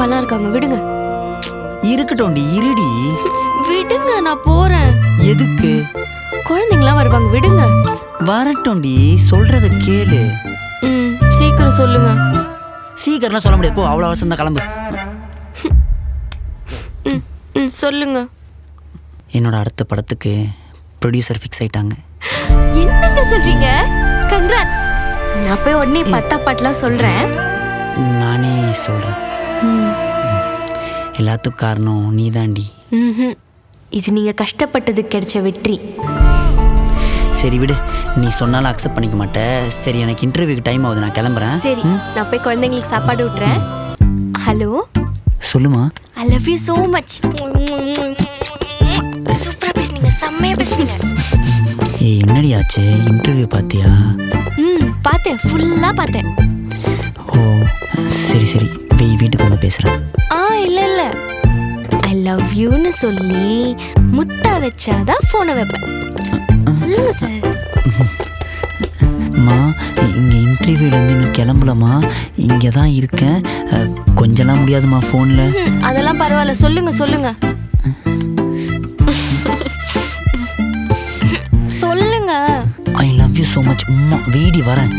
அப்பாலாம் இருக்காங்க, விடுங்க. இருக்கட்டும்டி, இருடி. விடுங்க, நான் போறேன். எதுக்கு? குழந்தைங்களாம் வருவாங்க, விடுங்க. வரட்டும்டி, சொல்றத கேளு. சீக்கிரம் சொல்லுங்க. சீக்கிரம்லாம் சொல்ல முடியாது, போ. அவ்வளோ அவசரம் தான், கிளம்பு. சொல்லுங்க. என்னோட அடுத்த படத்துக்கு ப்ரொடியூசர் ஃபிக்ஸ் ஆயிட்டாங்க. என்னங்க சொல்றீங்க? கங்க்ராட்ஸ். நான் போய் உடனே பத்தா பாட்டுலாம் சொல்றேன். நானே சொல்றேன். எல்லாத்துக்கும் காரணம் நீ தாண்டி. இது நீங்க கஷ்டப்பட்டதுக்கு கிடைச்ச வெற்றி. சரி விடு, நீ சொன்னாலும் அக்செப்ட் பண்ணிக்க மாட்டேன். சரி, எனக்கு இன்டர்வியூக்கு டைம் ஆகுது, நான் கிளம்புறேன். சரி, நான் போய் குழந்தைங்களுக்கு சாப்பாடு விட்டுறேன். ஹலோ, சொல்லுமா. I love you so much. சூப்பரா பேசுனீங்க, செம்மையா பேசுனீங்க. ஏய், என்னடி ஆச்சு? இன்டர்வியூ பார்த்தியா? பார்த்தேன், ஃபுல்லா பார்த்தேன். ஓ சரி சரி, வீட்டுக்கு வந்து பேசுகிறேன். இல்ல ஐ லவ் யூன்னு சொல்லி முத்தா வச்சாதான் ஃபோனை வைப்பேன். சொல்லுங்க சார். அம்மா, இங்கே இன்டர்வியூலேருந்து நீ கிளம்பலம்மா, இங்கே தான் இருக்கேன். கொஞ்சம்லாம் முடியாதுமா ஃபோனில். அதெல்லாம் பரவாயில்ல, சொல்லுங்க சொல்லுங்க சொல்லுங்க. I love you so much. அம்மா, வீடி வரேன்.